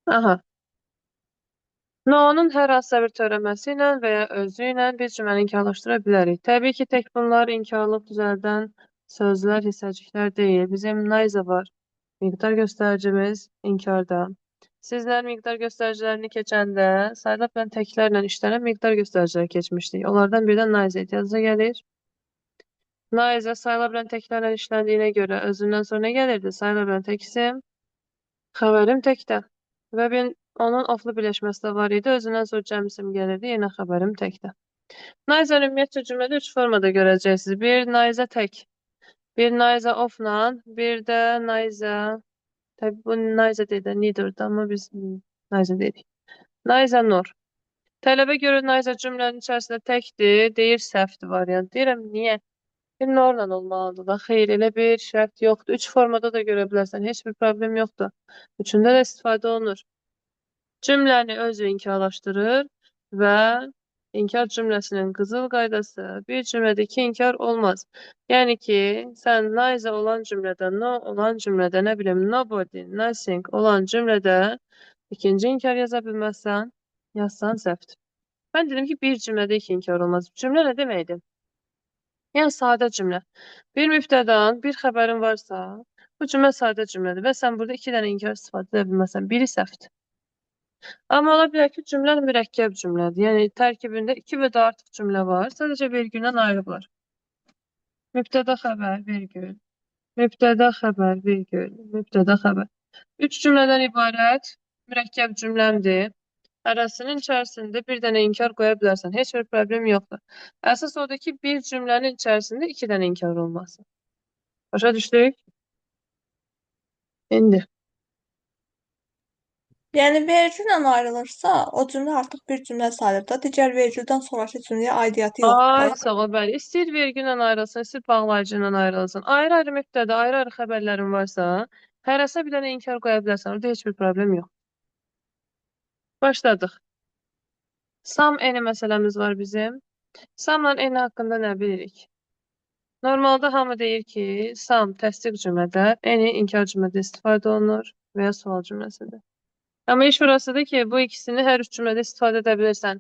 Aha. No-nun hər hansısa bir törəməsi ilə və ya özü ilə biz cümləni inkarlaşdıra bilərik. Təbii ki, tək bunlar inkarlıq düzəldən sözlər, hissəciklər deyil. Bizim neither var. Miqdar göstəricimiz inkarda. Sizlər miqdar göstəricilərini keçəndə sayda bilən təklərlə işlənən miqdar göstəriciləri keçmişdik. Onlardan birdən neither ehtiyacı gəlir. Neither sayıla bilən təklərlə işləndiyinə görə özündən sonra nə gəlirdi? Sayıla bilən tək isim, xəbərim təkdə. Və onun oflu birləşməsi də var idi. Özündən sonra cəm isim gəlirdi. Yenə xəbərim təkdə. Neither ümumiyyətcə cümlədə 3 formada görəcəksiniz. Bir neither tək. Bir neither ofla. Bir də neither. Təbii bu neither deyil də neither'dır, amma biz neither deyirik. Neither nor. Tələbə görə neither cümlənin içərisində təkdir. Deyir səhvdir variant. Deyirəm niyə? Bir norla olmalıdır da. Xeyr, elə bir şərt yoxdur. 3 formada da görə bilərsən. Heç bir problem yoxdur. Üçündə də istifadə olunur. Cümləni özü inkarlaşdırır və inkar cümləsinin qızıl qaydası bir cümlədə iki inkar olmaz. Yəni ki, sən neither olan cümlədə, no olan cümlədə, nə bilim, nobody, nothing olan cümlədə ikinci inkar yaza bilməzsən, yazsan səhvdir. Mən dedim ki, bir cümlədə iki inkar olmaz. Cümlə nə deməkdir? Yəni sadə cümlə. Bir mübtədan bir xəbərin varsa, bu cümlə sadə cümlədir və sən burada iki dənə inkar istifadə edə bilməzsən. Biri səhvdir. Amma ola bilər ki, cümlə mürəkkəb cümlədir. Yəni tərkibində 2 və də artıq cümlə var. Sadəcə vergüldən ayrılıblar. Mübtəda xəbər, vergül. Mübtəda xəbər, vergül. Mübtəda xəbər. 3 cümlədən ibarət mürəkkəb cümləmdir. Arasının içərisində bir dənə inkar qoya bilərsən. Heç bir problem yoxdur. Əsas odur ki, bir cümlənin içərisində 2 dənə inkar olmasın. Başa düşdük? İndi. Yəni vergüllə ayrılırsa, o cümlə artıq bir cümlə sayılır da. Digər vergüldən sonraki cümləyə aidiyyatı yoxdur. Ay, sağ ol, bəli. İstəyir vergi ilə ayrılsın, istəyir bağlayıcı ilə ayrılsın. Ayrı-ayrı mübtəda, ayrı-ayrı xəbərlərin varsa, hərəsə bir dənə inkar qoya bilərsən. Orada heç bir problem yox. Başladıq. Sam eni məsələmiz var bizim. Samla eni haqqında nə bilirik? Normalda hamı deyir ki, sam təsdiq cümlədə, eni inkar cümlədə istifadə olunur və ya sual cümləsində. Amma iş burasıdır ki, bu ikisini hər üç cümlədə istifadə edə bilirsən.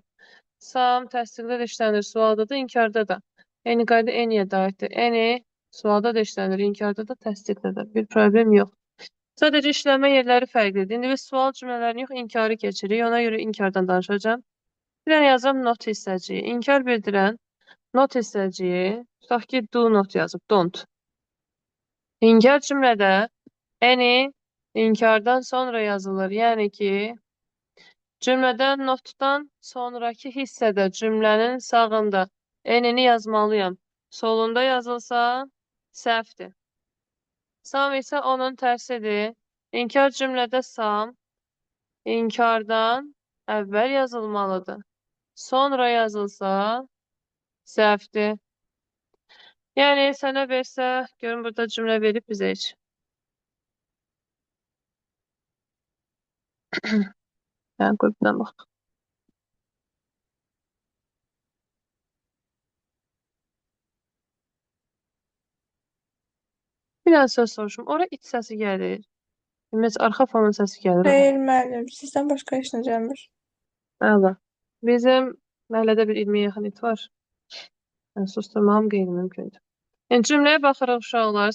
Sam təsdiqdə də işlənir, sualda da, inkarda da. Eyni qayda eniyə də aiddir. Eni sualda da işlənir, inkarda da, təsdiqdə də. Bir problem yox. Sadəcə işlənmə yerləri fərqlidir. İndi biz sual cümlələrini yox, inkarı keçirik. Ona görə inkardan danışacağım. Bir dənə yazıram not hissəciyi. İnkar bildirən not hissəciyi. Tutaq ki, do not yazıb, don't. İnkar cümlədə eni inkardan sonra yazılır. Yəni ki, cümlədən notdan sonraki hissədə cümlənin sağında enini yazmalıyam. Solunda yazılsa səhvdir. Sam isə onun tərsidir. İnkar cümlədə sam inkardan əvvəl yazılmalıdır. Sonra yazılsa səhvdir. Yəni sənə versə, görün burada cümlə verib bizə heç. Yəni qrupdan bax. Bir dənə söz soruşum. Ora iç səsi gəlir. Ümumiyyətlə, arxa fonun səsi gəlir. Xeyr, müəllim, sizdən başqa heç nə gəlmir. Əla. Bizim məhəllədə bir 20-yə yaxın it var. Yəni, susturmağım qeyri-mümkündür. Yəni, cümləyə baxırıq uşaqlar.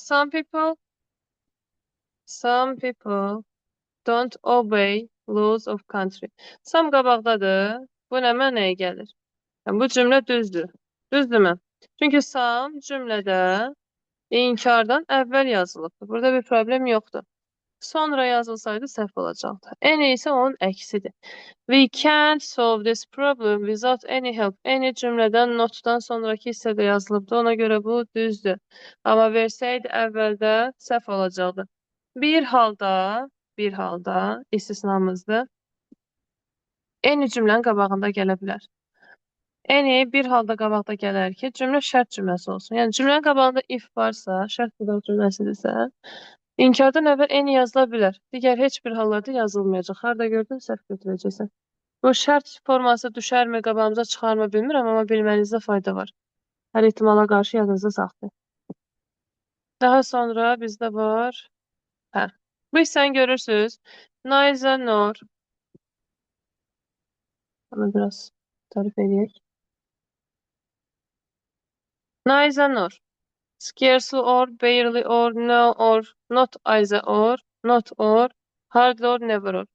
Some people don't obey laws of country. Some qabaqdadır. Bu nə mənəyə gəlir? Yəni, bu cümlə düzdür. Düzdürmü? Çünki some cümlədə inkardan əvvəl yazılıbdır. Burada bir problem yoxdur. Sonra yazılsaydı səhv olacaqdı. Any isə onun əksidir. We can't solve this problem without any help. Any cümlədən notdan sonraki hissədə yazılıbdı. Ona görə bu düzdür. Amma versəydi əvvəldə səhv olacaqdı. Bir halda istisnamızdır. Any cümlənin qabağında gələ bilər. Any bir halda qabaqda gələr ki, cümlə şərt cümləsi olsun. Yəni cümlənin qabağında if varsa, şərt qıdaq cümləsidirsə, inkardan əvvəl any yazıla bilər. Digər heç bir hallarda yazılmayacaq. Harda gördün, səhv götürəcəksən. Bu şərt forması düşərmi, qabağımıza çıxarmı bilmirəm, amma bilmənizdə fayda var. Hər ehtimala qarşı yadınızda saxlayın. Daha sonra bizdə var. Bu hissəni görürsünüz. Neither nor. Onu biraz tarif edeyim. Neither nor. Scarcely or, barely or, no or, not either or, not or, hardly or, never or.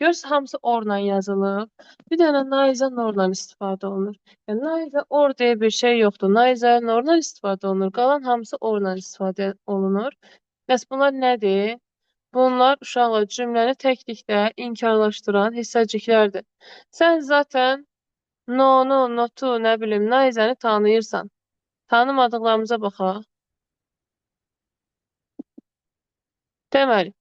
Görürsə hamısı orla yazılıb. Bir dənə neither norla istifadə olunur. Yəni neither or deyə bir şey yoxdur. Neither norla istifadə olunur. Qalan hamısı orla istifadə olunur. Bəs bunlar nədir? Bunlar uşaqlar cümləni təklikdə inkarlaşdıran hissəciklərdir. Sən zaten no, notu, nə bilim, neither'ı tanıyırsan. Tanımadıqlarımıza baxaq. Deməli,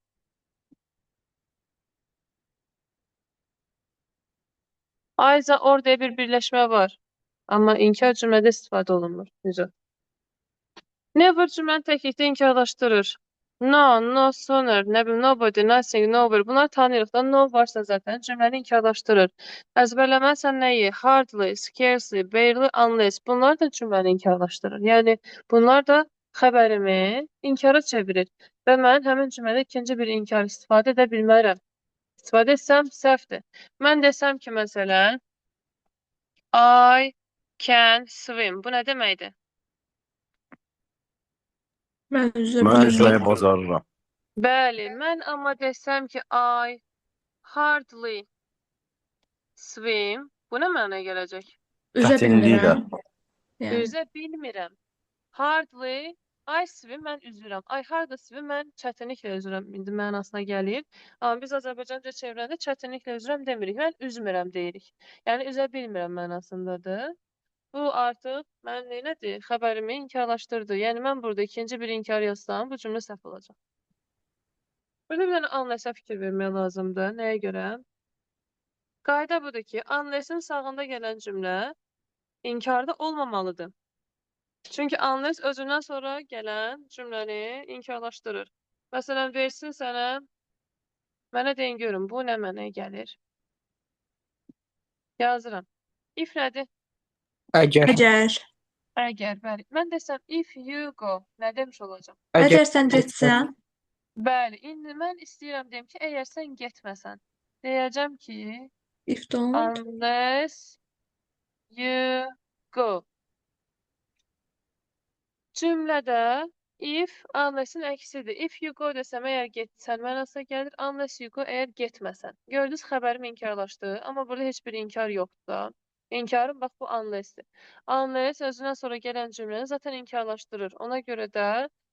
either or deyə bir birləşmə var. Amma inkar cümlədə istifadə olunmur. Necə? Never cümləni təklikdə inkarlaşdırır. No, no sooner, nə bilim, nobody, nothing, nowhere. Bunları tanıyırıq da. No varsa zaten cümləni inkarlaşdırır. Əzbərləməlisən nəyi? Hardly, scarcely, barely, unless. Bunlar da cümləni inkarlaşdırır. Yəni, bunlar da xəbərimi inkara çevirir. Və mən həmin cümlədə ikinci bir inkar istifadə edə bilmərəm. İstifadə etsəm səhvdir. Mən desəm ki, məsələn, I can swim. Bu nə deməkdir? Mən üzə Mən bilirəm. yüzməyi bacarıram. Bəli, mən amma desəm ki, I hardly swim. Bu nə mənə gələcək? Üzə Çətinliklə. bilmirəm. Yəni, Üzə bilmirəm. Hardly, I swim, mən üzürəm. I hardly swim, mən çətinliklə üzürəm. İndi mənasına gəlir. Amma biz Azərbaycanca çevirəndə çətinliklə üzürəm demirik. Mən üzmürəm deyirik. Yəni, üzə bilmirəm mənasındadır. Bu artıq mən nədir? Xəbərimi inkarlaşdırdı. Yəni, mən burada ikinci bir inkar yazsam, bu cümlə səhv olacaq. Burada bir dənə unless-ə fikir vermək lazımdır. Nəyə görə? Qayda budur ki, unless-in sağında gələn cümlə inkarda olmamalıdır. Çünki unless özündən sonra gələn cümləni inkarlaşdırır. Məsələn, versin sənə, mənə deyin görün, bu nə mənə gəlir? Yazıram. If nədir? Əgər, əgər, Əgər, bəli. Mən desəm, if you go, nə demiş olacam? əgər sən getsən, Bəli, indi mən istəyirəm deyim ki, əgər sən getməsən, deyəcəm ki, if don't, unless you go. Cümlədə if unless-in əksidir. If you go desəm, əgər getsən mənasına gəlir, unless you go, əgər getməsən. Gördünüz, xəbərim inkarlaşdı, amma burada heç bir inkar yoxdur da. İnkarım, bax, bu unless-dir. Unless özündən sonra gələn cümləni zaten inkarlaşdırır. Ona görə də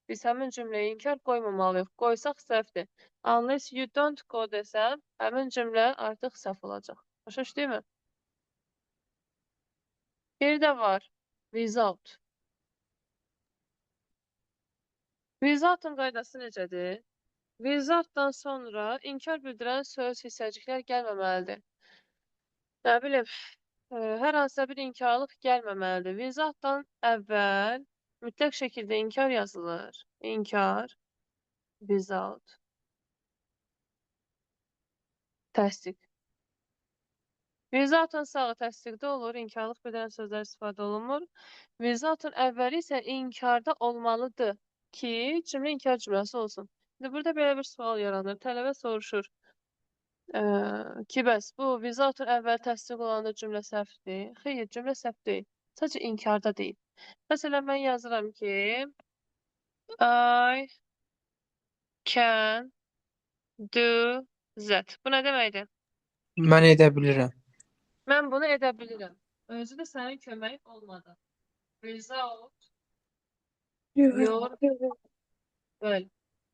biz həmin cümləyə inkar qoymamalıyıq. Qoysaq səhvdir. Unless you don't go desəm, həmin cümlə artıq səhv olacaq. Başa düşdünmü? Bir də var. Without. Without-un qaydası necədir? Without-dan sonra inkar bildirən söz, hissəciklər gəlməməlidir. Nə bilim, hər hansısa bir inkarlıq gəlməməlidir. Without-dan əvvəl mütləq şəkildə inkar yazılır. İnkar, without, təsdiq. Without-un sağı təsdiqdə olur, inkarlıq bildirən sözlər istifadə olunmur. Without-un əvvəli isə inkarda olmalıdır ki, cümlə inkar cümləsi olsun. İndi burada belə bir sual yaranır. Tələbə soruşur ki, bəs bu without-un əvvəl təsdiq olanda cümlə səhvdir. Xeyr, cümlə səhv deyil. Sadəcə inkarda deyil. Məsələn, mən yazıram ki, I can do that. Bu nə deməkdir? mən edə bilirəm. Mən bunu edə bilirəm. Özü də sənin köməyin olmadan. Without your Bəli.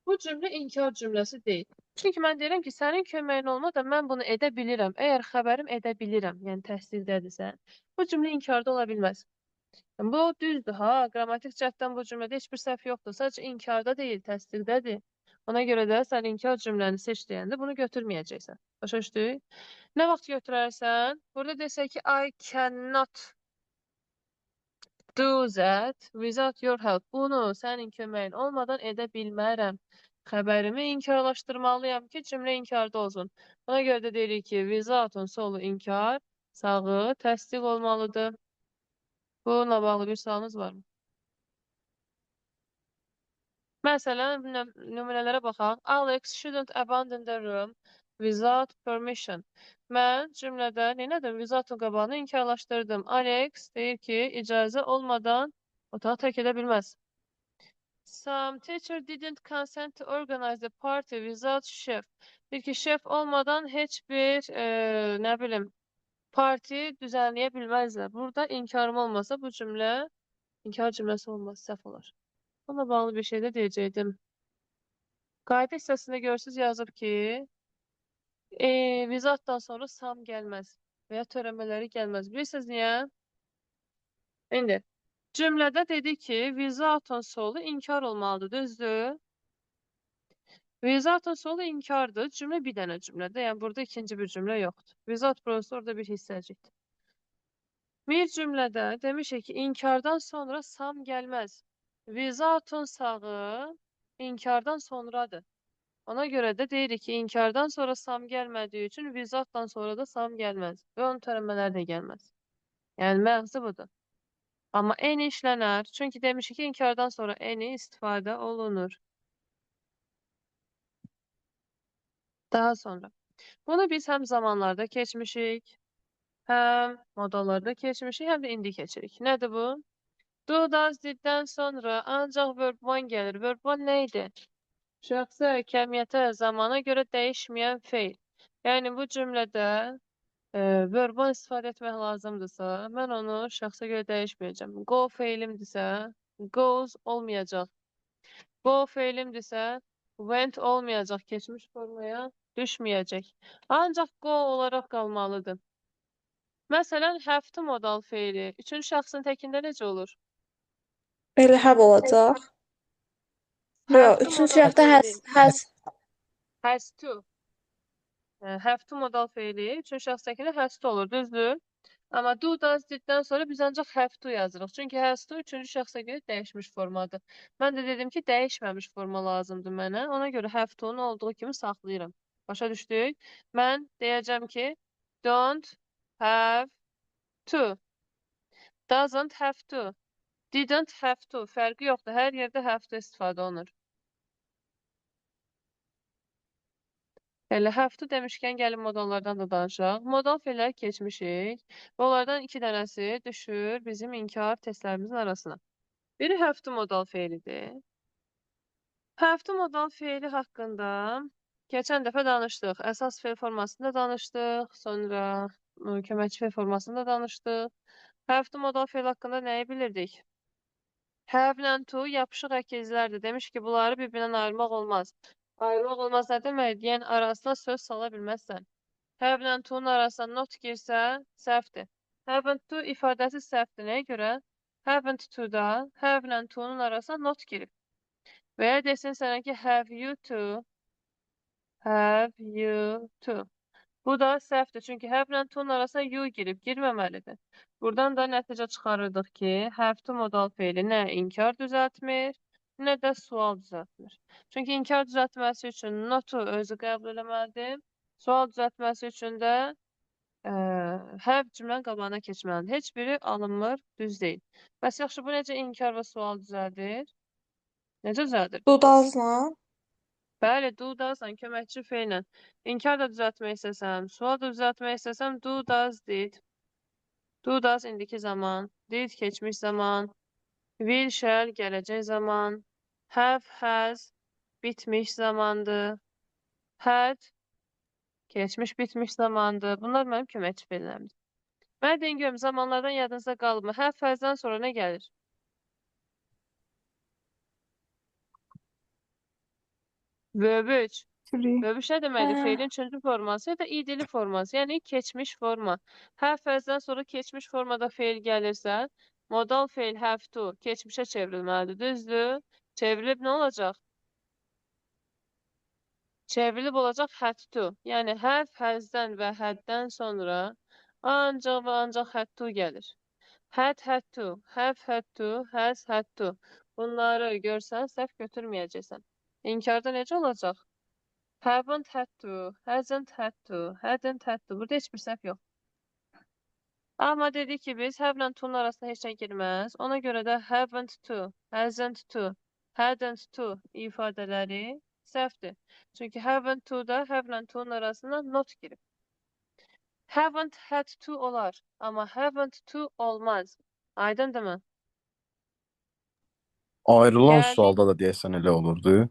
Bu cümlə inkar cümləsi deyil. Çünki mən deyirəm ki, sənin köməyin olmadan mən bunu edə bilirəm. Əgər xəbərim edə bilirəm, yəni təsdiqdədirsə, bu cümlə inkarda ola bilməz. Yəni, bu düzdür ha, qrammatik cəhətdən bu cümlədə heç bir səhv yoxdur. Sadəcə inkarda deyil, təsdiqdədir. Ona görə də sən inkar cümləni seç deyəndə bunu götürməyəcəksən. Başa düşdük? Nə vaxt götürərsən? Burada desək ki, I cannot do that without your help. Bunu sənin köməyin olmadan edə bilmərəm. Xəbərimi inkarlaşdırmalıyam ki, cümlə inkarda olsun. Ona görə də deyirik ki, without-un solu inkar, sağı təsdiq olmalıdır. Bununla bağlı bir sualınız varmı? Məsələn, nümunələrə baxaq. Alex shouldn't abandon the room without permission. Mən cümlədə neynədim? Without-un qabağını inkarlaşdırdım. Alex deyir ki, icazə olmadan otağı tərk edə bilməz. Some teacher didn't consent to organize the party without chef. Bir ki, şef olmadan heç bir, nə bilim, parti düzenləyə bilməzlər. Burada inkarım olmasa bu cümlə, inkar cümləsi olmaz, səhv olar. Ona bağlı bir şey də deyəcəkdim. Qayda hissəsində görürsünüz yazıb ki, without-dan sonra some gəlməz və ya törəmələri gəlməz. Bilirsiniz niyə? İndi, cümlədə dedi ki, without-un solu inkar olmalıdır, düzdür? Without-un solu inkardır. Cümlə bir dənə cümlədir. Yəni, burada ikinci bir cümlə yoxdur. Without burası orada bir hissəcikdir. Bir cümlədə demişik ki, inkardan sonra sam gəlməz. Without-un sağı inkardan sonradır. Ona görə də deyirik ki, inkardan sonra sam gəlmədiyi üçün without-dan sonra da sam gəlməz. Və onun törəmələri də gəlməz. Yəni, məğzi budur. Amma any işlənər. Çünki demişik ki, inkardan sonra any istifadə olunur. Daha sonra. Bunu biz həm zamanlarda keçmişik, həm modallarda keçmişik, həm də indi keçirik. Nədir bu? Do, does, diddən sonra ancaq verb one gəlir. Verb one nə idi? Şəxsə, kəmiyyətə, zamana görə dəyişməyən feil. Yəni, bu cümlədə verb one istifadə etmək lazımdırsa, mən onu şəxsə görə dəyişməyəcəm. Go feilimdirsə, goes olmayacaq. Go feilimdirsə, went olmayacaq. Keçmiş formaya düşməyəcək. Ancaq go olaraq qalmalıdır. Məsələn, have to modal feili. Üçüncü şəxsin təkində necə olur? Elə have olacaq. Have Yox, to üçüncü modal şərtdə feili. has. Has to. Have to modal feili üçüncü şəxs təkində has to olur, düzdür? Amma do, does, diddən sonra biz ancaq have to yazırıq. Çünki has to üçüncü şəxsə görə dəyişmiş formadır. Mən də dedim ki, dəyişməmiş forma lazımdır mənə. Ona görə have to-nun olduğu kimi saxlayıram. Başa düşdük? Mən deyəcəm ki, don't have to. Doesn't have to. Didn't have to. Fərqi yoxdur. Hər yerdə have to istifadə olunur. Elə have to demişkən gəlin modallardan da danışaq. Modal feilləri keçmişik. Və onlardan 2 dənəsi düşür bizim inkar testlərimizin arasına. Biri have to modal feilidir. Have to modal feili haqqında keçən dəfə danışdıq. Əsas feil formasında danışdıq. Sonra köməkçi feil formasında danışdıq. Have to modal feil haqqında nəyi bilirdik? Have ilə to yapışıq əkizlərdir. Demiş ki, bunları bir-birindən ayırmaq olmaz. Ayırmaq olmaz nə deməkdir? Yəni, arasına söz sala bilməzsən. Have ilə to-nun arasına not girsə, səhvdir. Haven't to ifadəsi səhvdir. Nəyə görə? Haven't to-da have ilə to-nun arasına not girib. Və ya desin sənə ki, have you to. Have you to. Bu da səhvdir. Çünki have ilə to-nun arasına you girib. Girməməlidir. Buradan da nəticə çıxarırdıq ki, have to modal feili nə inkar düzəltmir, nə də sual düzəltmir. Çünki inkar düzəltməsi üçün not-u özü qəbul eləməlidir. Sual düzəltməsi üçün də have cümlənin qabağına keçməlidir. Heç biri alınmır, düz deyil. Bəs yaxşı, bu necə inkar və sual düzəldir? Necə düzəldir? Do, doesla. Bəli, do, doesla, köməkçi feillə. İnkar da düzəltmək istəsəm, sual da düzəltmək istəsəm, do, does, did. Do, does, indiki zaman. Did, keçmiş zaman. Will, shall, gələcək zaman. Have, has, bitmiş zamandır. Had, keçmiş, bitmiş zamandır. Bunlar mənim köməkçi feillərimdir. Mən deyin görüm, zamanlardan yadınızda qalıbmı? Have, has'dan sonra nə gəlir? Verb 3. Verb 3 nə deməkdir? Feilin üçüncü forması ya da idili forması. Yəni keçmiş forma. Have, has'dan sonra keçmiş formada feil gəlirsə, modal feil have to keçmişə çevrilməlidir. Düzdür? Çevrilib nə olacaq? Çevrilib olacaq had to. Yəni have, has'dən və haddən sonra ancaq və ancaq had to gəlir. Had, had to, have, had to, has, had to. Bunları görsən, səhv götürməyəcəksən. İnkarda necə olacaq? Haven't had to, hasn't had to, hadn't had to. Burada heç bir səhv yox. Amma dedik ki, biz have ilə to'nun arasında heç nə girməz. Ona görə də haven't to, hasn't to, hadn't to ifadələri Səhvdir. Çünki haven't to-da have-lə to-nun arasında not girib. Haven't had to olar, amma haven't to olmaz. Aydındırmı? Ayrılan Yəni, sualda da deyəsən elə olurdu.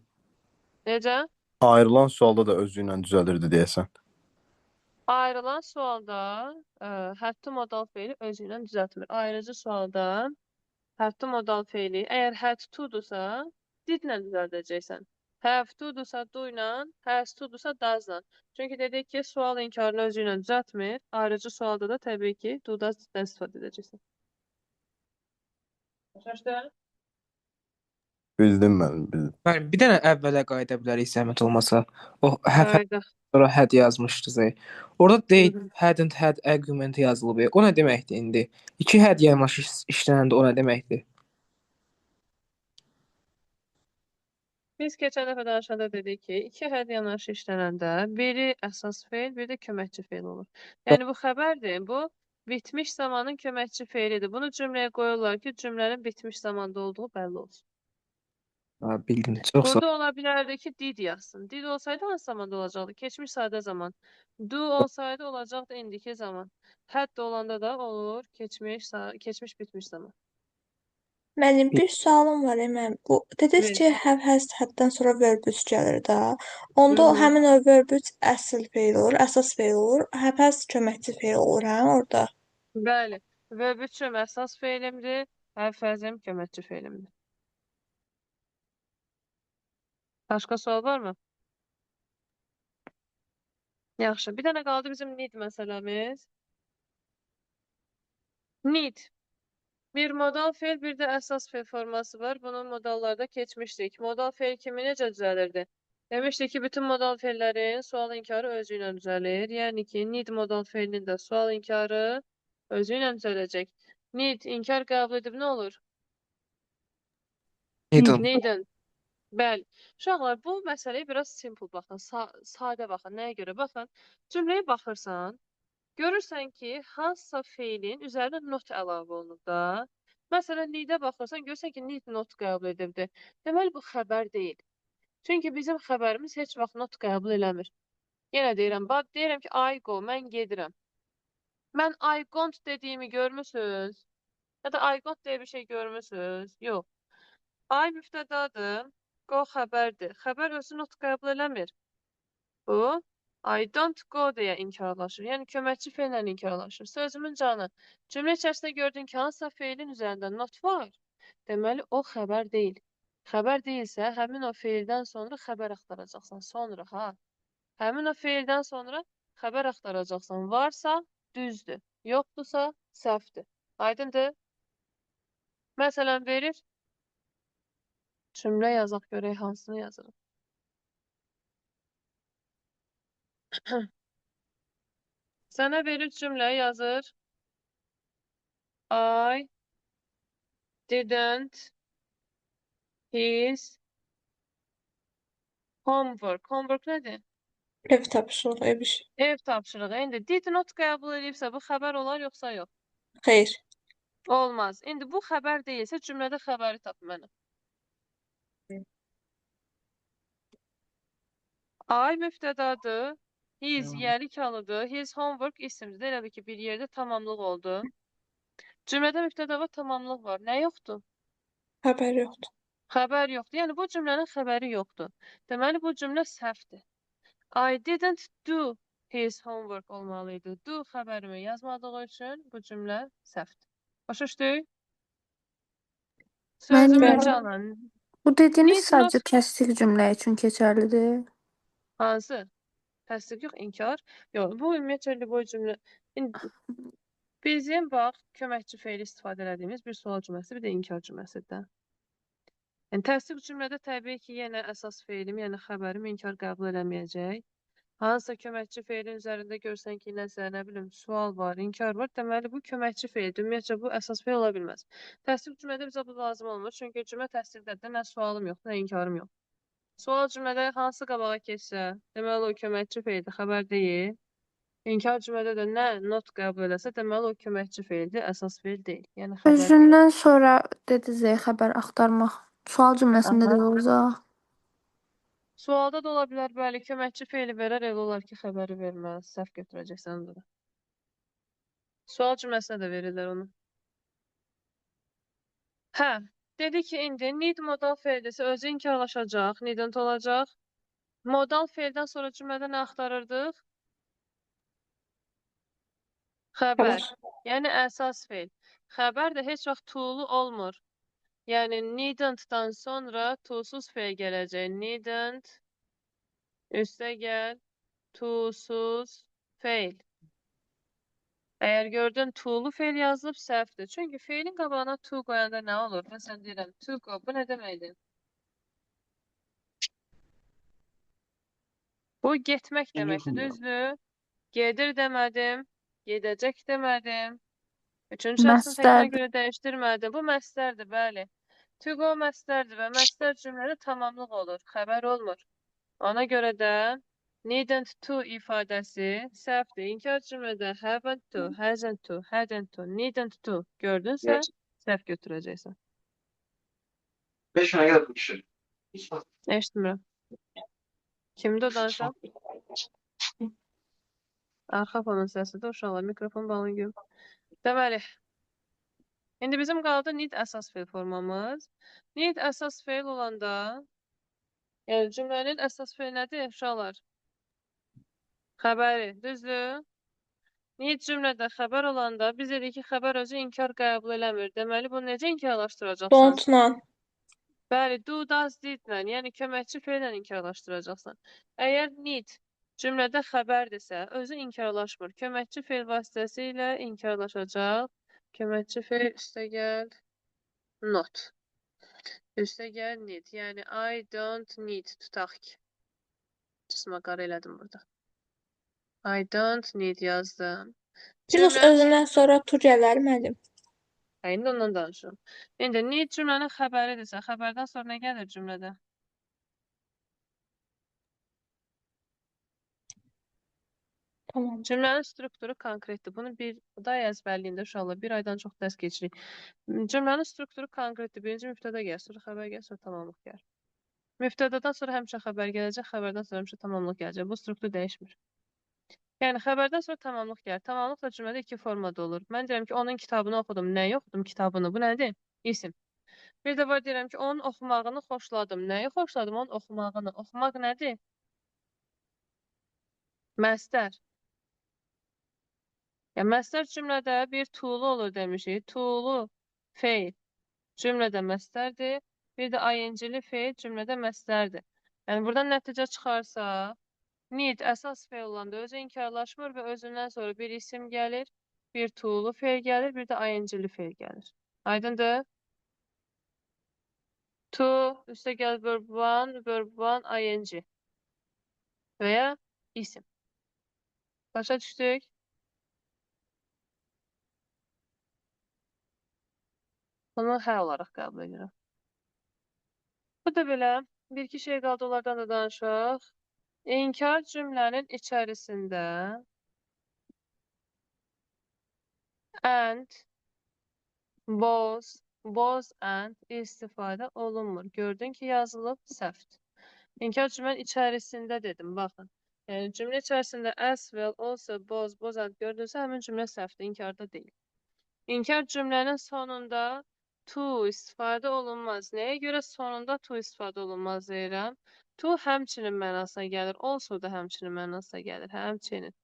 necə? Ayrılan sualda da özü ilə düzəlirdi deyəsən. Ayrılan sualda have to modal feili özü ilə düzəltmir. Ayrıcı sualda have to modal feili əgər had to-dursa, did-lə düzəldəcəksən. Have to-dursa do ilə, has to-dursa does-la. Çünki dedik ki, sual inkarını özü ilə düzəltmir. Ayrıcı sualda da təbii ki, do, does-dən istifadə edəcəksən. Başa Bildim mən, bildim. Yəni bir dənə əvvələ qayıda bilərik zəhmət olmasa. O have Qayda. sonra had yazmışdınız. Orada they Hı hı. hadn't had argument yazılıb. O nə deməkdir indi? İki had yanaşı işlənəndə o nə deməkdir? Biz keçən dəfə danışanda dedik ki, iki had yanaşı işlənəndə biri əsas feil, biri də köməkçi feil olur. Yəni bu xəbərdir, bu bitmiş zamanın köməkçi feilidir. Bunu cümləyə qoyurlar ki, cümlənin bitmiş zamanda olduğu bəlli olsun. Ha, bildim. Çox sağ ol. Burada ola bilərdi ki, did yazsın. Did olsaydı hansı zamanda olacaqdı? Keçmiş sadə zaman. Do olsaydı olacaqdı indiki zaman. Had da olanda da olur keçmiş bitmiş zaman. Mənim bir sualım var, Eməm. Bu dediniz Ver. ki, have has haddən sonra verb üç gəlir də. Onda Hı o hı. həmin o verb üç əsl feil olur, əsas feil olur. Have has köməkçi feil olur, hə, orada. Bəli. Və bütün əsas feilimdir, hərfəzim köməkçi feilimdir. Başqa sual varmı? Yaxşı. Bir dənə qaldı bizim need məsələmiz. Need. Bir modal feil, bir də əsas feil forması var. Bunun modallarda keçmişdik. Modal feil kimi necə düzəlirdi? Demişdik ki, bütün modal feillərin sual inkarı özü ilə düzəlir. Yəni ki, need modal feilinin də sual inkarı özü ilə düzələcək. Need inkar qəbul edib nə olur? Needle. Needin. Bəli. Uşaqlar, bu məsələyə biraz simple baxın, sadə baxın. Nəyə görə? Baxın, cümləyə baxırsan, görürsən ki, hansısa feilin üzərinə not əlavə olunub da. Məsələn, need-ə baxırsan, görürsən ki, need not qəbul edibdir. Deməli, bu xəbər deyil. Çünki bizim xəbərimiz heç vaxt not qəbul eləmir. Yenə deyirəm, deyirəm ki, I go, mən gedirəm. Mən I gont dediyimi görmüsünüz? Ya da I got deyə bir şey görmüsünüz? Yox. I müftədadır, go xəbərdir. Xəbər özü not qəbul eləmir. Bu, I don't go deyə inkarlaşır. Yəni, köməkçi feillə inkarlaşır. Sözümün canı, cümlə içərisində gördün ki, hansısa feilin üzərində not var. Deməli, o xəbər deyil. Xəbər deyilsə, həmin o feildən sonra xəbər axtaracaqsan. Sonra, ha. Həmin o feildən sonra xəbər axtaracaqsan. Varsa, düzdür. Yoxdursa, səhvdir. Aydındır? Məsələn, verir. Cümlə yazaq görək hansını yazırıq. Sənə verir cümlə yazır. I didn't his homework. Homework nədir? Ev tapşırığı, ev işi. Ev tapşırığı. İndi did not qəbul edibsə bu xəbər olar yoxsa yox? Xeyr. Olmaz. İndi bu xəbər deyilsə cümlədə xəbəri tap mənə. I müftədadır. His yəlik halıdır. His homework isimdir. Elə bil ki, bir yerdə tamamlıq oldu. Cümlədə müftəda var, tamamlıq var. Nə yoxdur? Xəbər yoxdur. Xəbər yoxdur. Yəni, bu cümlənin xəbəri yoxdur. Deməli, bu cümlə səhvdir. I didn't do his homework olmalıydı. Do xəbərimi yazmadığı üçün bu cümlə səhvdir. Başa düşdük? Sözümün Bəli. canı. Bu dediğiniz Need sadece not təsdiq cümlə üçün keçərlidir. hansı? Təsdiq yox, inkar. Yox, bu ümumiyyətlə boy cümlə. İndi bizim bax, köməkçi feili istifadə etdiyimiz bir sual cümləsi, bir də inkar cümləsidir. Yəni, təsdiq cümlədə təbii ki, yenə əsas feilim, yəni xəbərim inkar qəbul eləməyəcək. Hansısa köməkçi feilin üzərində görsən ki, nəsə, nə bilim, sual var, inkar var, deməli bu köməkçi feildir. Ümumiyyətcə bu əsas feil ola bilməz. Təsdiq cümlədə bizə bu lazım olmur, çünki cümlə təsdiqdədir, nə sualım yox, nə inkarım yox. Sual cümlədə hansı qabağa keçsə, deməli o köməkçi feildir, xəbər deyil. İnkar cümlədə də nə not qəbul eləsə, deməli o köməkçi feildir, əsas feil deyil. Yəni xəbər deyil. Özündən sonra dediniz xəbər axtarmaq. Sual cümləsində Aha. də olacaq. Sualda da ola bilər, bəli, köməkçi feili verər, elə olar ki, xəbəri verməz. Səhv götürəcəksən burada. Sual cümləsinə də verirlər onu. Hə, dedi ki, indi need modal feildirsə özü inkarlaşacaq, needn't olacaq. Modal feildən sonra cümlədə nə axtarırdıq? Xəbər. Yəni əsas feil. Xəbər də heç vaxt to'lu olmur. Yəni needn't-dan sonra to'suz feil gələcək. Needn't üstə gəl to'suz feil. Əgər gördün to'lu feil yazılıb səhvdir. Çünki feilin qabağına to qoyanda nə olur? Məsələn deyirəm to go. Bu nə deməkdir? Bu getmək deməkdir, düzdür? Gedir demədim, gedəcək demədim. Üçüncü şəxsin təkinə Məstərdir. görə dəyişdirmədim. Bu məstərdir, bəli. To go məstərdir və məstər cümlədə tamamlıq olur, xəbər olmur. Ona görə də needn't to ifadəsi səhvdir. İnkar cümlədə haven't to, hasn't to, hadn't to, needn't to gördünsə səhv götürəcəksən. 5 güne kadar bu işi. Eşitmirəm. Kimdir o danışan? Arxa fonun səsidir, uşaqlar. Mikrofon bağlı görüm. Deməli, indi bizim qaldı need əsas feil formamız. Need əsas feil olanda, yəni cümlənin əsas feil nədir, uşaqlar? Xəbəri, düzdür? Need cümlədə xəbər olanda biz dedik ki, xəbər özü inkar qəbul eləmir. Deməli, bunu necə inkarlaşdıracaqsan? Don't-la. Bəli, do, does, did-lə, yəni köməkçi feillə inkarlaşdıracaqsan. Əgər need cümlədə xəbərdirsə, özü inkarlaşmır. Köməkçi feil vasitəsilə inkarlaşacaq. Köməkçi feil üstəgəl not. Üstəgəl need. Yəni I don't need tutaq ki. Cisma qara elədim burada. I don't need yazdım. Yunus Cümlə özündən sonra to gələr müəllim. İndi ondan danışıram. İndi need cümlənin xəbəridirsə, xəbərdən sonra nə gəlir cümlədə? Tamam. Cümlənin strukturu konkretdir. Bunu bir day əzbərliyində uşaqlar bir aydan çox dərs keçirik. Cümlənin strukturu konkretdir. Birinci mübtəda gəlir, sonra xəbər gəlir, sonra tamamlıq gəlir. Mübtədadan sonra həmişə xəbər gələcək, xəbərdən sonra həmişə tamamlıq gələcək. Bu struktur dəyişmir. Yəni xəbərdən sonra tamamlıq gəlir. Tamamlıq da cümlədə iki formada olur. Mən deyirəm ki, onun kitabını oxudum. Nəyi oxudum? Kitabını. Bu nədir? İsim. Bir də var deyirəm ki, onun oxumağını xoşladım. Nəyi xoşladım? Onun oxumağını. Oxumaq nədir? Məstər. Yəni, məstər cümlədə bir to'lu olur demişik. To'lu feil cümlədə məstərdir. Bir də ing-li feil cümlədə məstərdir. Yəni, buradan nəticə çıxarsa, need əsas feil olanda özü inkarlaşmır və özündən sonra bir isim gəlir, bir to'lu feil gəlir, bir də ing-li feil gəlir. Aydındır? To, üstə gəl verb one, ing. Və ya isim. Başa düşdük? Bunu hə olaraq qəbul edirəm. Bu da belə. Bir-iki şey qaldı, onlardan da danışaq. İnkar cümlənin içərisində and, both and istifadə olunmur. Gördün ki, yazılıb səhvdir. İnkar cümlənin içərisində dedim, baxın. Yəni, cümlə içərisində as well, also, both and gördünsə, həmin cümlə səhvdir, inkarda deyil. İnkar cümlənin sonunda to istifadə olunmaz. Nəyə görə sonunda to istifadə olunmaz deyirəm? To həmçinin mənasına gəlir, also da həmçinin mənasına gəlir, həmçinin.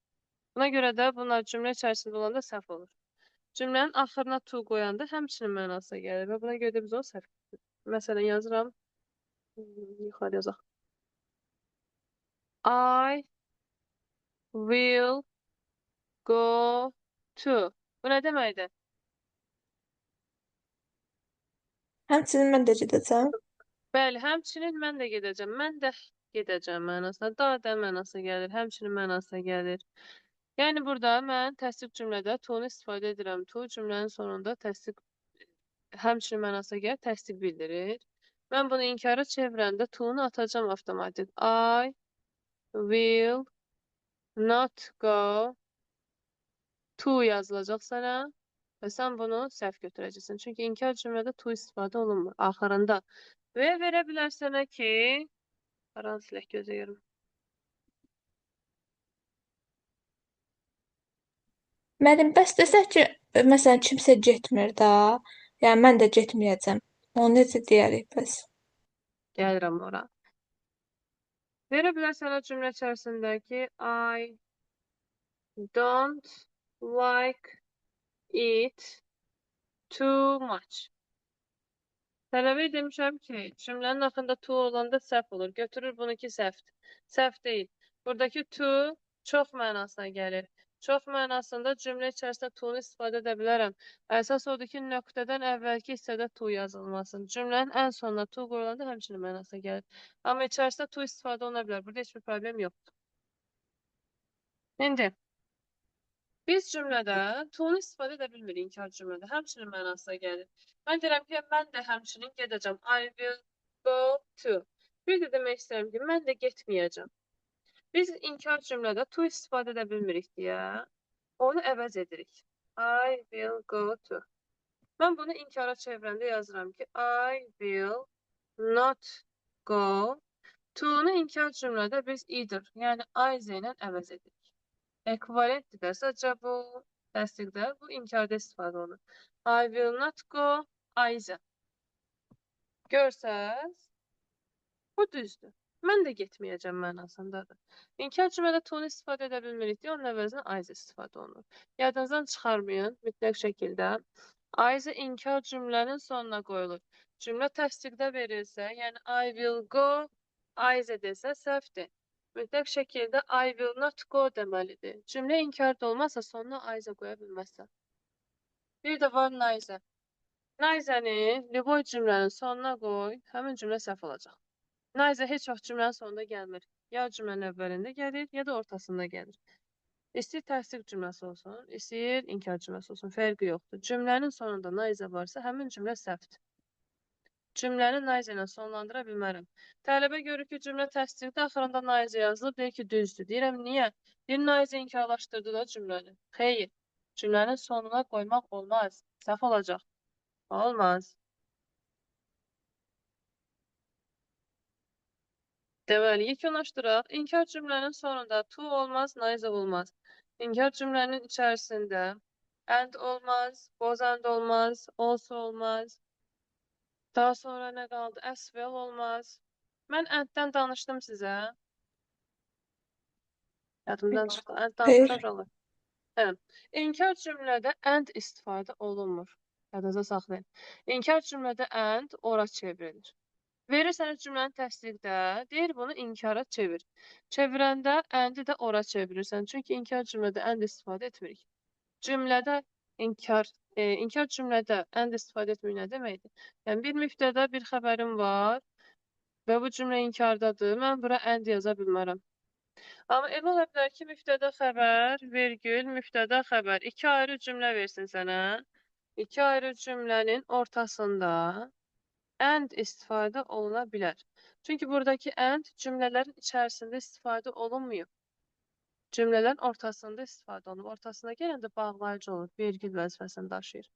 Buna görə də bunlar cümlə içərisində olanda səhv olur. Cümlənin axırına to qoyanda həmçinin mənasına gəlir və buna görə də biz o səhv edirik. Məsələn, yazıram. Yuxarı yazaq. I will go to. Bu nə deməkdir? Həmçinin mən də gedəcəm. Bəli, həmçinin mən də gedəcəm. Mən də gedəcəm mənasına. Da mənasına gəlir, həmçinin mənasına gəlir. Yəni, burada mən təsdiq cümlədə to-nu istifadə edirəm. To cümlənin sonunda təsdiq həmçinin mənasına gəlir, təsdiq bildirir. Mən bunu inkara çevirəndə to-nu atacam avtomatik. I will not go to yazılacaq sənə və sən bunu səhv götürəcəksən. Çünki inkar cümlədə to istifadə olunmur axırında. Və verə bilər sənə ki, Paran silək gözə görüm. Müəllim, bəs desək ki, məsələn, kimsə getmir da, yəni mən də getməyəcəm. Onu necə deyərik bəs? Gəlirəm ora. Verə bilər sənə cümlə içərisində ki, I don't like it too much. Tələbəyə demişəm ki, cümlənin axırında to olanda səhv olur. Götürür bunu ki, səhvdir. Səhv deyil. Buradakı to çox mənasına gəlir. Çox mənasında cümlə içərisində to-nu istifadə edə bilərəm. Əsas odur ki, nöqtədən əvvəlki hissədə to yazılmasın. Cümlənin ən sonuna to qoyulanda həmçinin mənasına gəlir. Amma içərisində to istifadə oluna bilər. Burada heç bir problem yoxdur. İndi, biz cümlədə to-nu istifadə edə bilmirik inkar cümlədə. Həmçinin mənasına gəlir. Mən deyirəm ki, mən də həmçinin gedəcəm. I will go to. Bir də demək istəyirəm ki, mən də getməyəcəm. Biz inkar cümlədə to istifadə edə bilmirik deyə onu əvəz edirik. I will go to. Mən bunu inkara çevirəndə yazıram ki, I will not go. To-nu inkar cümlədə biz either, yəni either ilə əvəz edirik. Ekvivalentdir də sadəcə bu təsdiqdə, bu inkarda istifadə olunur. I will not go either. Görsəz, bu düzdür. Mən də getməyəcəm mənasındadır. İnkar cümlədə to-nu istifadə edə bilmirik deyə onun əvəzinə either istifadə olunur. Yadınızdan çıxarmayın mütləq şəkildə. Either inkar cümlənin sonuna qoyulur. Cümlə təsdiqdə verilsə, yəni I will go, either desə səhvdir. Mütləq şəkildə I will not go deməlidir. Cümlə inkarda olmazsa sonuna either qoya bilməzsən. Bir də var neither. Neither-ni любой cümlənin sonuna qoy, həmin cümlə səhv olacaq. Neither heç vaxt cümlənin sonunda gəlmir. Ya cümlənin əvvəlində gəlir, ya da ortasında gəlir. İstəyir təsdiq cümləsi olsun, istəyir inkar cümləsi olsun, fərqi yoxdur. Cümlənin sonunda neither varsa, həmin cümlə səhvdir. Cümləni neither ilə sonlandıra bilmərəm. Tələbə görür ki, cümlə təsdiqdə axırında neither yazılıb, deyir ki, düzdür. Deyirəm, niyə? Deyir, neither inkarlaşdırdı da cümləni. Xeyr, cümlənin sonuna qoymaq olmaz. Səhv olacaq. Olmaz. Deməli, yekunlaşdıraq. İnkar cümlənin sonunda to olmaz, neither olmaz. İnkar cümlənin içərisində and olmaz, both and olmaz, also olmaz. Daha sonra nə qaldı? As well olmaz. Mən and-dən danışdım sizə. Yadımdan çıxdı. And Xeyr. danışmışam. Hə. İnkar cümlədə and istifadə olunmur. Yadınıza saxlayın. İnkar cümlədə and ora çevrilir. Verir sənə cümləni təsdiqdə, deyir bunu inkara çevir. Çevirəndə and-i də ora çevirirsən. Çünki inkar cümlədə and istifadə etmirik. Cümlədə inkar cümlədə and istifadə etmək nə deməkdir? Yəni bir mübtəda bir xəbərim var və bu cümlə inkardadır. Mən bura and yaza bilmərəm. Amma elə ola bilər ki, mübtəda xəbər, virgül, mübtəda xəbər. İki ayrı cümlə versin sənə. İki ayrı cümlənin ortasında and istifadə oluna bilər. Çünki buradakı and cümlələrin içərisində istifadə olunmuyor. Cümlələrin ortasında istifadə olunur. Ortasına gələndə bağlayıcı olur. Vergül vəzifəsini daşıyır.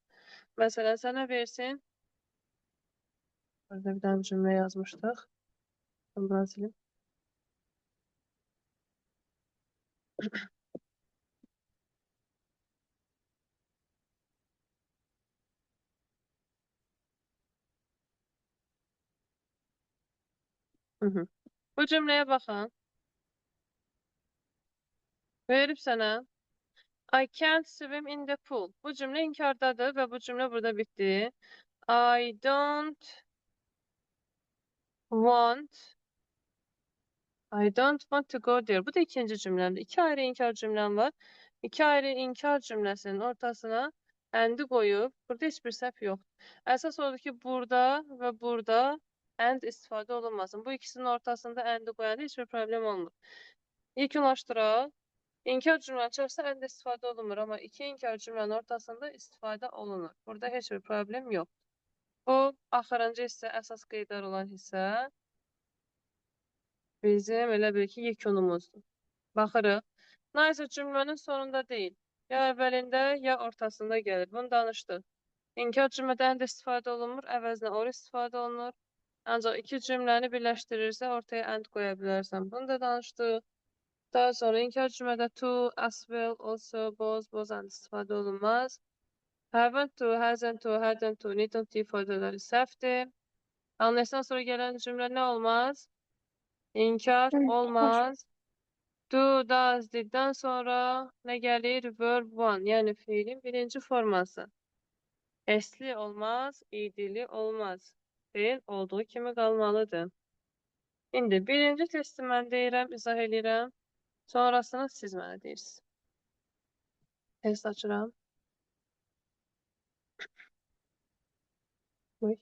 Məsələn, sənə versin. Burada bir dənə cümlə yazmışdıq. Bunu silim. Bu cümləyə baxın. Verib sənə. I can't swim in the pool. Bu cümlə inkardadır və bu cümlə burada bitdi. I don't want to go there. Bu da ikinci cümləmdir. İki ayrı inkar cümləm var. İki ayrı inkar cümləsinin ortasına and-i qoyub, burada heç bir səhv yoxdur. Əsas odur ki, burada və burada and istifadə olunmasın. Bu ikisinin ortasında and-i qoyanda heç bir problem olmur. Yekunlaşdıraq. İnkar cümlənin içərisində and istifadə olunmur, amma iki inkar cümlənin ortasında istifadə olunur. Burada heç bir problem yoxdur. Bu, axırıncı hissə, əsas qeydlər olan hissə bizim elə bil ki, yekunumuzdur. Baxırıq. Neither cümlənin sonunda deyil. Ya əvvəlində, ya ortasında gəlir. Bunu danışdıq. İnkar cümlədə and istifadə olunmur, əvəzinə or istifadə olunur. Ancaq iki cümləni birləşdirirsə ortaya and qoya bilərsən. Bunu da danışdıq. Daha sonra inkar cümlədə to, as well, also, both and istifadə olunmaz. Haven't to, hasn't to, hadn't to, needn't to ifadeləri səhvdir. Anlayışdan sonra gələn cümlə nə olmaz? İnkar olmaz. Do, does, diddən sonra nə gəlir? Verb one, yəni fiilin birinci forması. Əsli olmaz, idili olmaz. Fiil olduğu kimi qalmalıdır. İndi birinci testi mən deyirəm, izah edirəm. Sonrasını siz mənə deyirsiniz. Test açıram. Uy.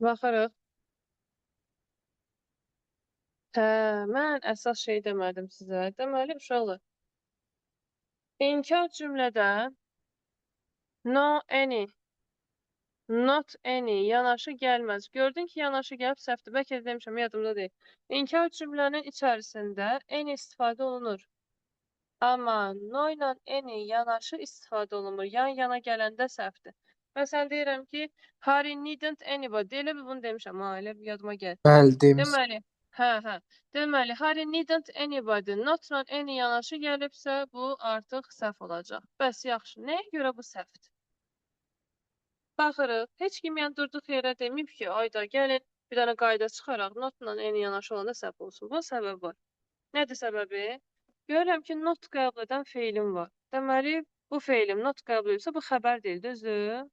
Baxırıq. Mən əsas şey demədim sizə. Deməli, uşaqlar. İnkar cümlədə no any, not any yanaşı gəlməz. Gördün ki, yanaşı gəlib səhvdir. Bəlkə də demişəm, yadımda deyil. İnkar cümlənin içərisində any istifadə olunur. Amma no ilə any yanaşı istifadə olunmur. Yan-yana gələndə səhvdir. Məsələn, deyirəm ki, Harry needn't anybody. Elə bir bunu demişəm. Elə bir yadıma gəl. Bəli, demiş. Deməli, hə. Deməli, Harry needn't anybody. Not-la any yanaşı gəlibsə, bu artıq səhv olacaq. Bəs yaxşı, nəyə görə bu səhvdir? Baxırıq, heç kim yəni durduq yerə deməyib ki, ayda gəlin bir dənə qayda çıxaraq, not-la any yanaşı olanda səhv olsun. Bunun səbəbi var. Nədir səbəbi? Görürəm ki, not qəbul edən feilim var. Deməli, bu feilim not qəbul edirsə, bu xəbər deyil, düzdür?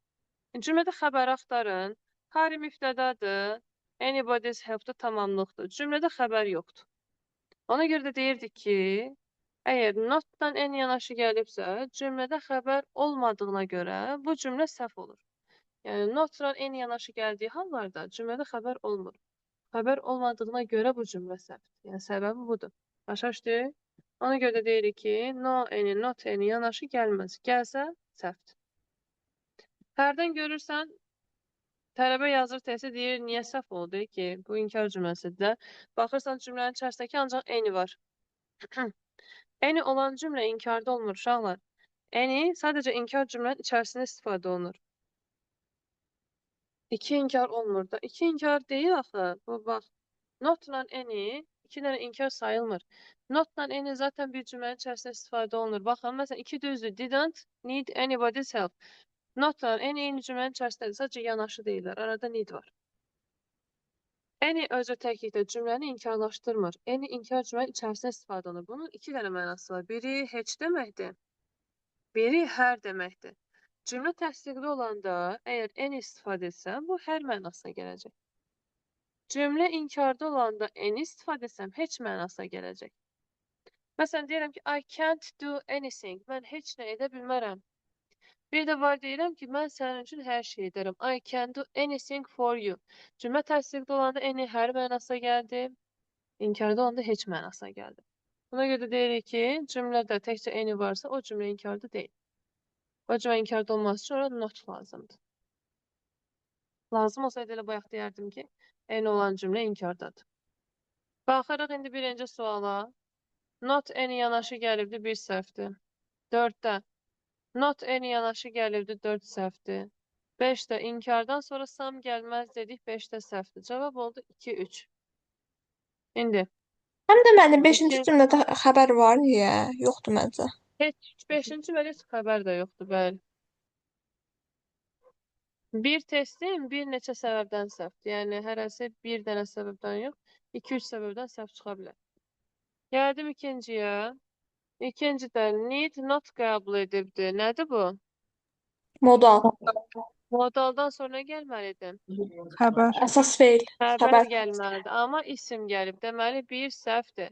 Cümlədə xəbəri axtarın. Harry mübtədadır. Anybody's help da tamamlıqdır. Cümlədə xəbər yoxdur. Ona görə də deyirdik ki, əgər not-dan any yanaşı gəlibsə, cümlədə xəbər olmadığına görə bu cümlə səhv olur. Yəni, not-dan any yanaşı gəldiyi hallarda cümlədə xəbər olmur. Xəbər olmadığına görə bu cümlə səhvdir. Yəni, səbəbi budur. Başa düşdük? Ona görə də deyirik ki, no any, not any yanaşı gəlməz. Gəlsə, səhvdir. Hərdən görürsən, tələbə yazır testi deyir, niyə səhv oldu ki, bu inkar cümləsidir. Baxırsan cümlənin içərisindəki ancaq any var. Any olan cümlə inkarda olmur, uşaqlar. Any sadəcə inkar cümlənin içərisində istifadə olunur. İki inkar olmur da. İki inkar deyil axı. Bu, bax. Not-la any, iki dənə inkar sayılmır. Not-la any zaten bir cümlənin içərisində istifadə olunur. Baxın, məsələn, iki düzdür. Didn't need anybody's help. Not-la any eyni cümlənin içərisindədir. Sadəcə yanaşı deyirlər. Arada need var. Any özü təklikdə cümləni inkarlaşdırmır. Any inkar cümlənin içərisində istifadə olunur. Bunun iki dənə mənası var. Biri heç deməkdir. Biri hər deməkdir. Cümlə təsdiqli olanda, əgər any istifadə etsəm, bu hər mənasına gələcək. Cümlə inkarda olanda any istifadə etsəm, heç mənasına gələcək. Məsələn, deyirəm ki, I can't do anything. Mən heç nə edə bilmərəm. Bir də var deyirəm ki, mən sənin üçün hər şey edərəm. I can do anything for you. Cümlə təsdiqli olanda any hər mənasına gəldi. İnkarda olanda heç mənasına gəldi. Buna görə də deyirik ki, cümlədə təkcə any varsa, o cümlə inkarda deyil. O cümlə inkarda olması üçün orada not lazımdır. Lazım olsaydı elə bayaq deyərdim ki, any olan cümlə inkardadır. Baxırıq indi birinci suala. Not any yanaşı gəlibdi, bir səhvdir. 4-də. Not any yanaşı gəlibdi, 4 səhvdir. 5-də inkardan sonra sam gəlməz dedik, 5-də səhvdir. Cavab oldu 2-3. İndi. Həm də mənim 5-ci İki- cümlədə xəbər var niyə? Yoxdur məncə. Heç 5-ci və heç xəbər də yoxdur, bəli. Bir testin bir neçə səbəbdən səhvdir. Yəni, hərəsi bir dənə səbəbdən yox, 2-3 səbəbdən səhv çıxa bilər. Gəldim ikinciyə. İkincidə need not qəbul edibdi. Nədir bu? Modal. Modaldan sonra gəlməlidir. Xəbər. Əsas feil. Xəbər Xəbər. gəlməlidir, amma isim gəlib. Deməli, bir səhvdir.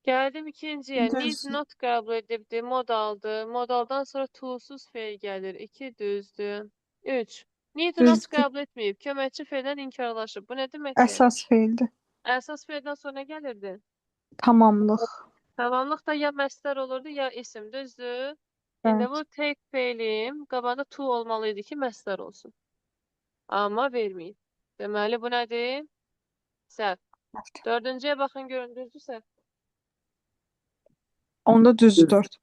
Gəldim ikinciyə. Need Düz. not qəbul edibdi. Modaldır. Modaldan sonra to-suz feil gəlir. 2 düzdür. 3. Need not Düzdür. qəbul etməyib. Köməkçi feildən inkarlaşıb. Bu nə deməkdir? Əsas feildir. Əsas feildən sonra nə gəlirdi? Tamamlıq. Tamamlıq da ya məsdər olurdu, ya isim. Düzdür? İndi bu take feilim qabağında to olmalı idi ki, məsdər olsun. Amma verməyib. Deməli, bu nədir? Səhv. Dördüncüyə baxın, görün, düzdürsə. Onda düzdür 4.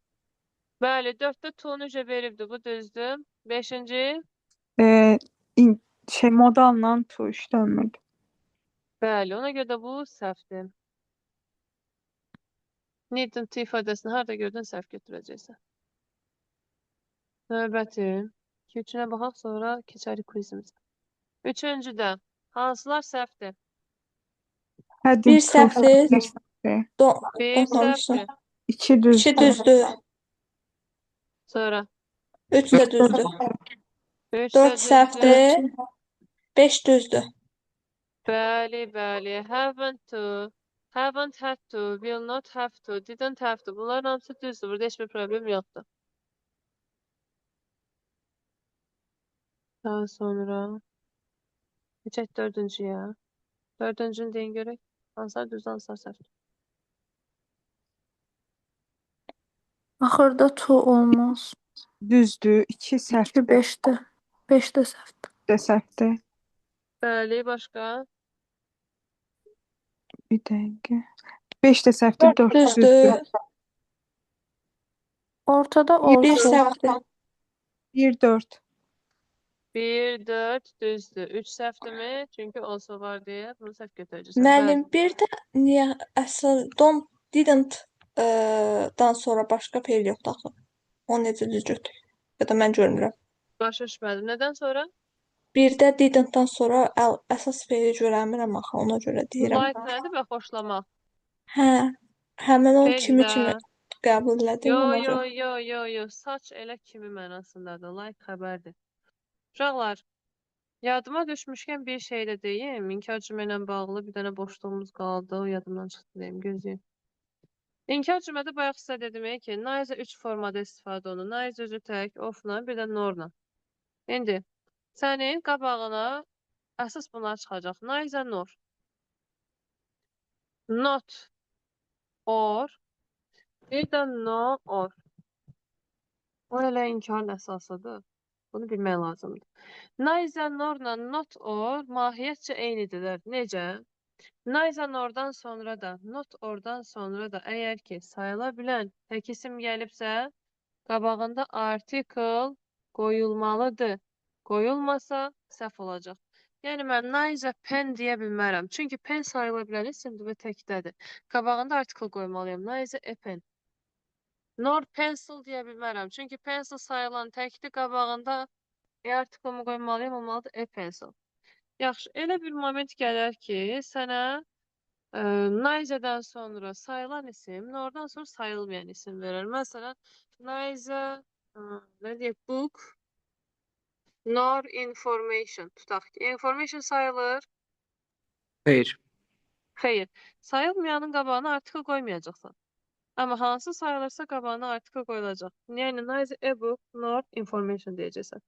Bəli, 4-də to necə veribdi, bu düzdür. 5-ci, E, in, modalla to işləmir. bəli, ona görə də bu səhvdir. Needn't to ifadəsini harada gördün səhv götürəcəksən. Növbəti. 2-3-ünə baxaq, sonra keçərik quizimizə. 3-cüdə. Hansılar səhvdir? Heading Bir to səhvdir. bir səhvdir. Bir Donmamışsın. səhvdir. 2 2 düzdür. düzdür. Sonra 3 də düzdür. 3 də 4 düzdür. səhvdir. 5 düzdür. Bəli, bəli. Haven't to, haven't had to, will not have to, didn't have to. Bunların hamısı düzdür. Burada heç bir problem yoxdur. Daha sonra keçək 4-cüyə. 4-cünü deyin görək. Hansılar düzdür, hansılar səhvdir. Axırda to olmaz. Düzdür. 2 2 səhvdir. 5-də. 5-də səhvdir. De səhvdir. Bəli, başqa? Bir dəqiqə. 5 də səhvdir. 4 Düzdür. düzdür. Ortada 1 olsun. səhvdir. 1 4. 1, 4 düzdür. 3 səhvdirmi? Çünki also var deyə bunu səhv götürəcəksən. Müəllim, bir də niyə əsl don't, didn't dan sonra başqa fe'l yoxdur axı. O necə düz götür? Ya da mən görmürəm. Başa düşmədim. Nədən sonra? Bir də didn't-dan sonra əsas fe'li görəmirəm axı, ona görə deyirəm. Like nədir və xoşlamaq? Hə, həmin o Fe'l kimi də. qəbul elədim Yo, ona yo, görə. yo. Saç elə kimi mənasındadır. Like xəbərdir. Uşaqlar, yadıma düşmüşkən bir şey də deyim. İnkar cümlə ilə bağlı bir dənə boşluğumuz qaldı. O yadımdan çıxdı deyim. Gözləyim. İnkar cümlədə bayaq sizə dedim ki, neither 3 formada istifadə olunur. Neither özü tək, ofla, bir də norla. İndi sənin qabağına əsas bunlar çıxacaq. Neither nor. Not or. Bir də no or. O elə inkarın əsasıdır. Bunu bilmək lazımdır. Neither norla not or mahiyyətcə eynidirlər. Necə? Neither nordan sonra da, not ordan sonra da əgər ki sayıla bilən tək isim gəlibsə, qabağında article qoyulmalıdır. Qoyulmasa səhv olacaq. Yəni mən neither pen deyə bilmərəm. Çünki pen sayıla bilən isimdir və təkdədir. Qabağında article qoymalıyam. Neither a pen. Nor pencil deyə bilmərəm. Çünki pencil sayılan təkdir. Qabağında article-mı qoymalıyam, olmalıdır a pencil. Yaxşı, elə bir moment gələr ki, sənə neither'dən sonra sayılan isim, nordan sonra sayılmayan isim verir. Məsələn, neither nə deyək, book, nor information tutaq ki. Information sayılır. Xeyr. Xeyr. Sayılmayanın qabağına article qoymayacaqsan. Amma hansı sayılırsa qabağına article qoyulacaq. Yəni neither a book nor information deyəcəksən.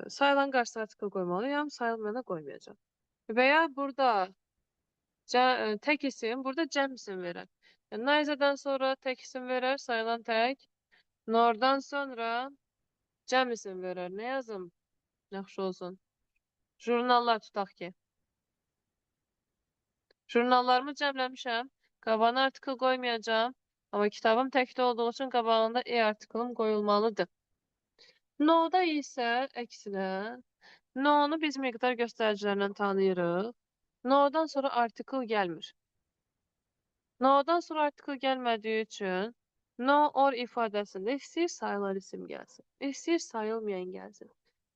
Sayılan qarşısına article qoymalıyam, sayılmayana qoymayacağam. Və ya burada tək isim, burada cəm isim verər. Yəni, neither'dən sonra tək isim verər, sayılan tək. Nordan sonra cəm isim verər. Nə yazım? Yaxşı olsun. Jurnallar tutaq ki. Jurnallarımı cəmləmişəm. Qabağına article qoymayacağam. Amma kitabım təkdə olduğu üçün qabağında article-ım qoyulmalıdır. No-da isə əksinə. No-nu biz miqdar göstəricilərindən tanıyırıq. No-dan sonra article gəlmir. No-dan sonra article gəlmədiyi üçün no or ifadəsində istəyir sayılan isim gəlsin, istəyir sayılmayan gəlsin,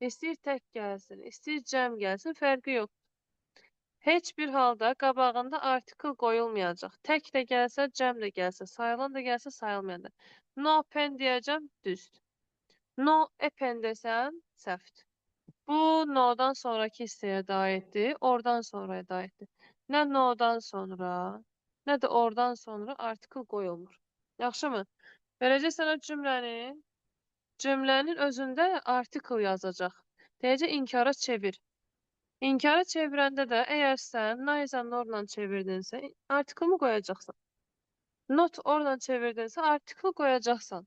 istəyir tək gəlsin, istəyir cəm gəlsin, fərqi yox. Heç bir halda qabağında article qoyulmayacaq. Tək də gəlsə, cəm də gəlsə, sayılan da gəlsə, sayılmayan da. No pen deyəcəm, düzdür. No a pen desəm, səhvdir. Bu no-dan sonraki hissəyə də aiddir, oradan sonraya da aiddir. Nə no-dan sonra, nə də oradan sonra article qoyulmur. Yaxşımı? Verəcək sənə cümlənin özündə article yazacaq. Deyəcək inkara çevir. İnkara çevirəndə də əgər sən neither norla çevirdinsə, article-mı qoyacaqsan. Not orla çevirdinsə, article qoyacaqsan.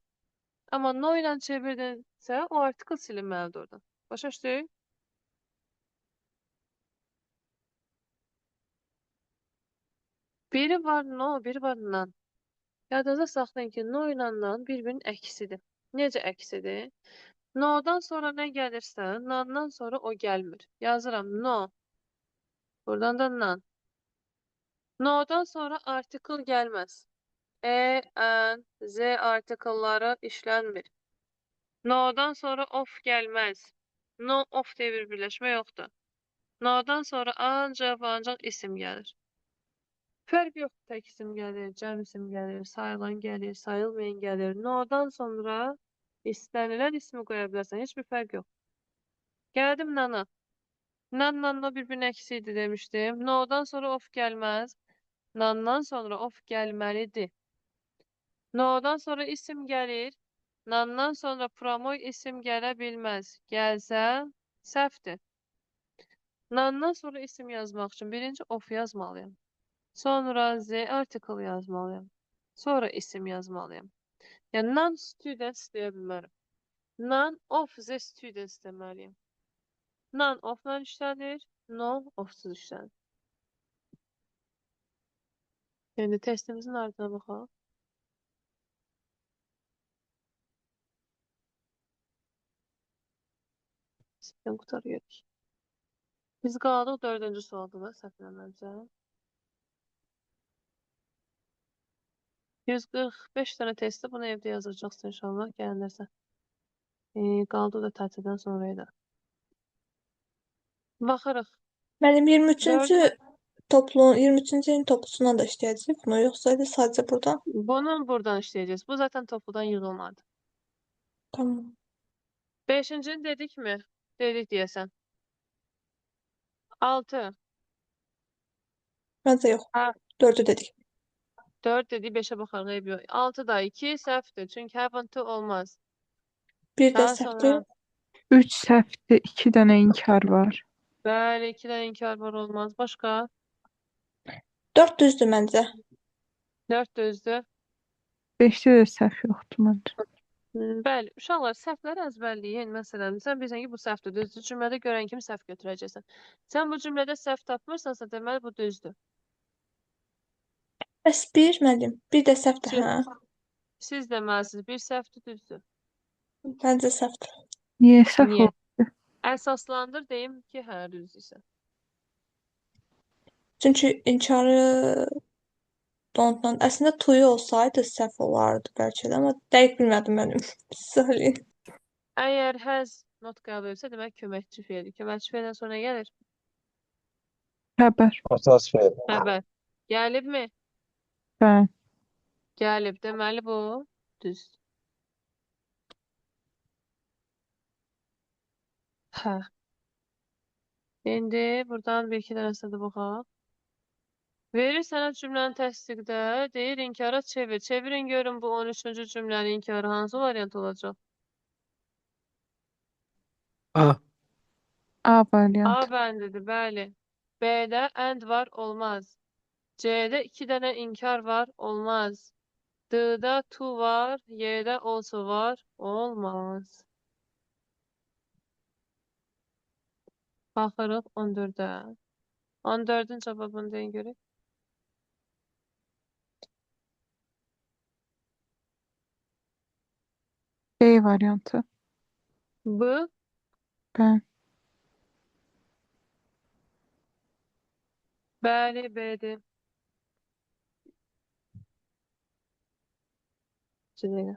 Amma no ilə çevirdinsə, o article silinməlidir oradan. Başa düşdük? Biri var no, biri var none. Yadınızda saxlayın ki, no ilə nan bir-birinin əksidir. Necə əksidir? No'dan sonra nə gəlirsə, nandan sonra o gəlmir. Yazıram no. Buradan da nan. No'dan sonra artikel gəlməz. E, N, Z artikelları işlənmir. No'dan sonra of gəlməz. No, of deyə bir birləşmə yoxdur. No'dan sonra ancaq və ancaq isim gəlir. Fərq yoxdur. Tək isim gəlir, cəm isim gəlir, sayılan gəlir, sayılmayan gəlir. No'dan sonra istənilən ismi qoya bilərsən. Heç bir fərq yox. Gəldim nana. Nanla no bir-birinin əksiydi demişdim. No'dan sonra of gəlməz. Nandan sonra of gəlməlidir. No'dan sonra isim gəlir. Nandan sonra promoy isim gələ bilməz. Gəlsə səhvdir. Nandan sonra isim yazmaq üçün birinci of yazmalıyam. Sonra Z article yazmalıyam. Sonra isim yazmalıyam. Yəni non students deyə bilmərəm. None of the students deməliyim. None of-la işlənir, no of-suz işlənir. İndi testimizin ardına baxaq. Sistem qutarıyorduk. Biz qaldıq 4-cü sualda da səhv eləmirəmsə. 145 dənə testi bunu evdə yazacaqsın inşallah gələnlərsə. Qaldı da tətildən sonraydı. Baxırıq. Mənim 23-cü Dörd- toplu 23-cü ilin toplusuna da işləyəcək bunu, yoxsa sadəcə buradan? Bunu buradan işləyəcəyiz. Bu zaten topludan yığılmadı. Tamam. 5-cini dedik mi? Dedik deyəsən. 6. Məncə yox. Ha. 4-ü dedik. 4 dedik 5'e baxarıq. Eyb yox. 6 da 2 səhvdir. Çünki happen to olmaz. Bir də Daha səhvdir. sonra 3 səhvdir, 2 dənə inkar var. bəli 2 dənə inkar var olmaz. Başqa? 4 düzdür məncə. 4 düzdür. 5-də də səhv yoxdur məncə. Bəli, uşaqlar səhvləri əzbərləyin. Məsələn, sən bilirsən ki, bu səhvdir. Düzdür. Cümlədə görən kimi səhv götürəcəksən. Sən bu cümlədə səhv tapmırsansa, deməli bu düzdür. Bəs 1 müəllim, bir də səhvdir, Siz, hə? siz deməlisiniz. Bir səhvdir, düzdür. Məncə səhvdir. Niyə səhv Niyə? oldu? Əsaslandır deyim ki, hə, düzdürsə. Çünki inkarı donutdan əslində tuyu olsaydı səhv olardı bəlkə də, amma dəqiq bilmədim mənim. Söyləyin. Əgər has not qəbul etsə, demək köməkçi fe'ldir. Köməkçi fe'ldən sonra nə gəlir? Xəbər. Əsas fe'l. Xəbər. Gəlibmi? Bəli. Gəlib. Deməli bu düz. Hə. İndi buradan bir-iki dənəsinə də baxaq. Verir sənə cümləni təsdiqdə, deyir inkara çevir. Çevirin görün bu 13-cü cümlənin inkarı hansı variant olacaq? A. A A variantı. bəndidir, bəli. B-də and var, olmaz. C-də 2 dənə inkar var, olmaz. D-da to var, Y-də also var, olmaz. Baxırıq 14-ə. 14-ün cavabını deyin görək. B variantı. B, Bəli. bəli, B-dir. C-də.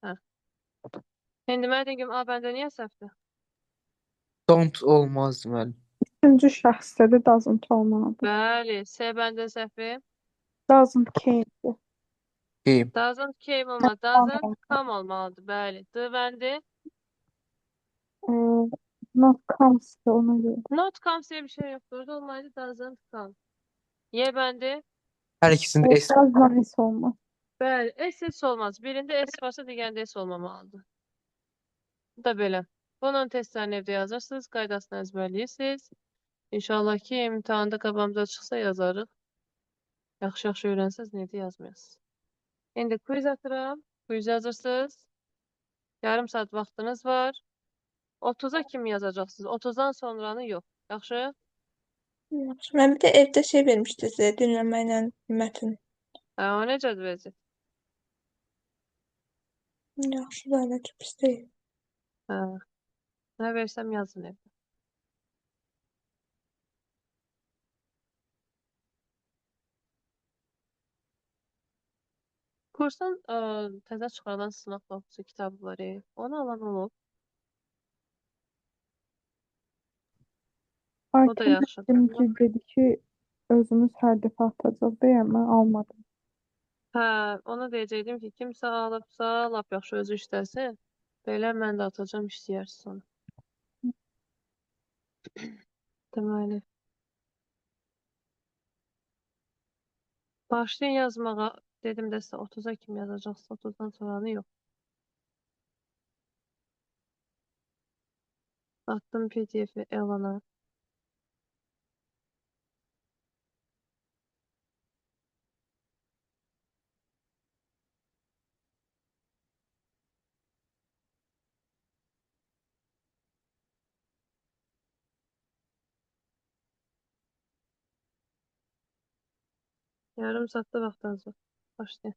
Hə. İndi mənə deyim, A bəndə niyə səhvdir? Don't olmaz deməli. Üçüncü şəxsdə də doesn't olmalıdır. Bəli, C bəndə səhvi. Doesn't came'dir. Game. Doesn't came olmalı, doesn't come olmalıdır. Bəli. D bəndi. Not comes'dır ona görə. Not comes diye bir şey yoktur. Orada olmaydı doesn't come. Y bəndi. Hər ikisinin S. Doesn't is olmaz. Bəli, S olmaz. Birində S varsa digərində S olmamalıdır. Bu da belə. Bunun testlərini evdə yazırsınız, qaydasını əzbərləyirsiniz. İnşallah ki imtahanda qabağımıza çıxsa yazarıq. Yaxşı-yaxşı öyrənsəz, necə yazmayasınız. İndi quiz atıram. Quiz yazırsınız. Yarım saat vaxtınız var. 30'a kim yazacaqsınız? 30'dan sonranı yox. Yaxşı? Yaxşı. Mən bir də evdə şey vermişdi sizə dinləməklə mətn. Hə, o necədir vəziyyət? Yaxşı da elə ki pis deyil. Hə. Nə versəm yazın evdə. Kursun təzə çıxarılan sınaq notusu kitabı var. Onu alan olub. O da Aytən yaxşıdır. dedim ki, dedi ki, özümüz hər dəfə atacaq deyə mən almadım. Hə, ona deyəcəkdim ki, kimsə alıbsa, lap yaxşı özü işləsin. Belə mən də atacağım, işləyərsiz onu. Deməli. Başlayın yazmağa. Dedim də sizə 30'a kim yazacaqsınız, 30'dan sonranı yox. Attım PDF-i elana. Yarım saatda vaxtınız var. Başlayın.